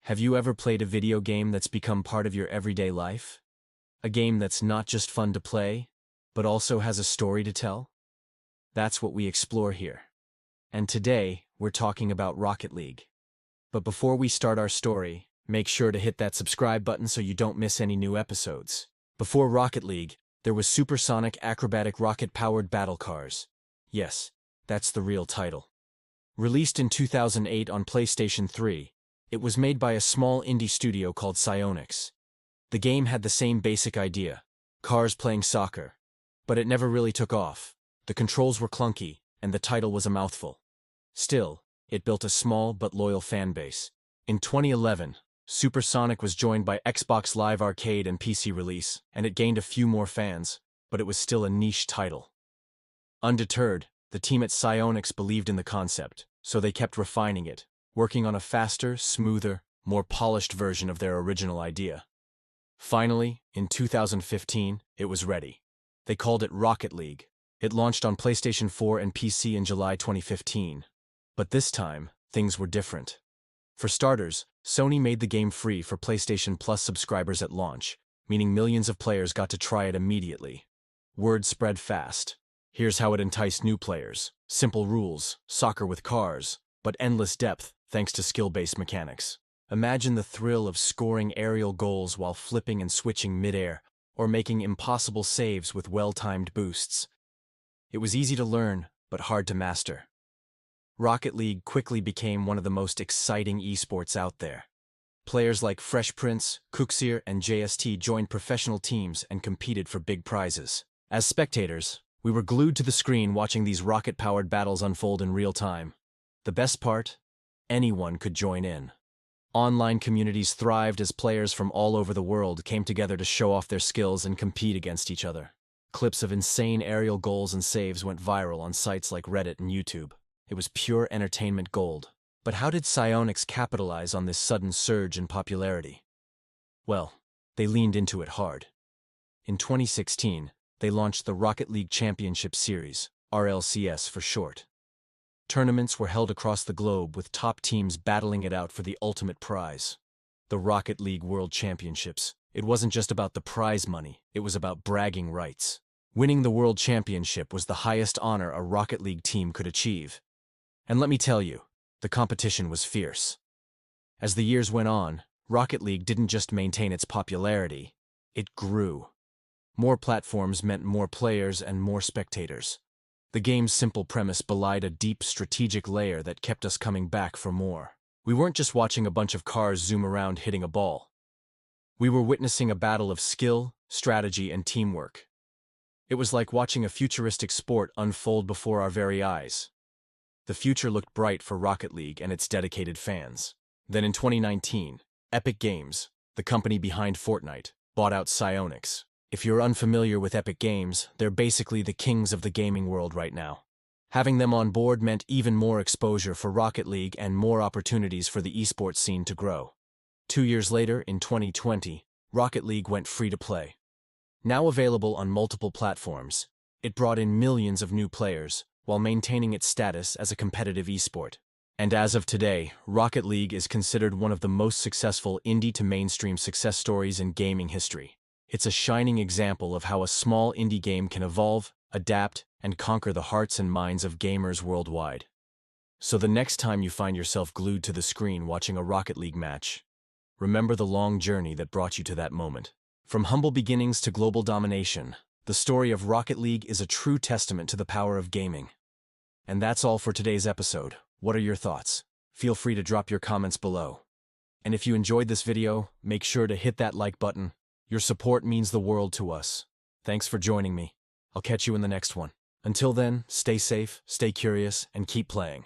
Have you ever played a video game that's become part of your everyday life? A game that's not just fun to play, but also has a story to tell? That's what we explore here. And today, we're talking about Rocket League. But before we start our story, make sure to hit that subscribe button so you don't miss any new episodes. Before Rocket League, there was Supersonic Acrobatic rocket-powered battle cars. Yes, that's the real title. Released in 2008 on PlayStation 3, it was made by a small indie studio called Psyonix. The game had the same basic idea, cars playing soccer, but it never really took off. The controls were clunky, and the title was a mouthful. Still, it built a small but loyal fan base. In 2011, Supersonic was joined by Xbox Live Arcade and PC release, and it gained a few more fans, but it was still a niche title. Undeterred, the team at Psyonix believed in the concept, so they kept refining it, working on a faster, smoother, more polished version of their original idea. Finally, in 2015, it was ready. They called it Rocket League. It launched on PlayStation 4 and PC in July 2015. But this time, things were different. For starters, Sony made the game free for PlayStation Plus subscribers at launch, meaning millions of players got to try it immediately. Word spread fast. Here's how it enticed new players. Simple rules, soccer with cars, but endless depth thanks to skill-based mechanics. Imagine the thrill of scoring aerial goals while flipping and switching mid-air, or making impossible saves with well-timed boosts. It was easy to learn, but hard to master. Rocket League quickly became one of the most exciting esports out there. Players like Fresh Prince, Kuxir, and JST joined professional teams and competed for big prizes. As spectators, we were glued to the screen watching these rocket-powered battles unfold in real time. The best part? Anyone could join in. Online communities thrived as players from all over the world came together to show off their skills and compete against each other. Clips of insane aerial goals and saves went viral on sites like Reddit and YouTube. It was pure entertainment gold. But how did Psyonix capitalize on this sudden surge in popularity? Well, they leaned into it hard. In 2016, they launched the Rocket League Championship Series, RLCS for short. Tournaments were held across the globe with top teams battling it out for the ultimate prize. The Rocket League World Championships. It wasn't just about the prize money, it was about bragging rights. Winning the World Championship was the highest honor a Rocket League team could achieve. And let me tell you, the competition was fierce. As the years went on, Rocket League didn't just maintain its popularity, it grew. More platforms meant more players and more spectators. The game's simple premise belied a deep strategic layer that kept us coming back for more. We weren't just watching a bunch of cars zoom around hitting a ball. We were witnessing a battle of skill, strategy, and teamwork. It was like watching a futuristic sport unfold before our very eyes. The future looked bright for Rocket League and its dedicated fans. Then in 2019, Epic Games, the company behind Fortnite, bought out Psyonix. If you're unfamiliar with Epic Games, they're basically the kings of the gaming world right now. Having them on board meant even more exposure for Rocket League and more opportunities for the esports scene to grow. 2 years later, in 2020, Rocket League went free to play. Now available on multiple platforms, it brought in millions of new players while maintaining its status as a competitive esport. And as of today, Rocket League is considered one of the most successful indie to mainstream success stories in gaming history. It's a shining example of how a small indie game can evolve, adapt, and conquer the hearts and minds of gamers worldwide. So the next time you find yourself glued to the screen watching a Rocket League match, remember the long journey that brought you to that moment. From humble beginnings to global domination, the story of Rocket League is a true testament to the power of gaming. And that's all for today's episode. What are your thoughts? Feel free to drop your comments below. And if you enjoyed this video, make sure to hit that like button. Your support means the world to us. Thanks for joining me. I'll catch you in the next one. Until then, stay safe, stay curious, and keep playing.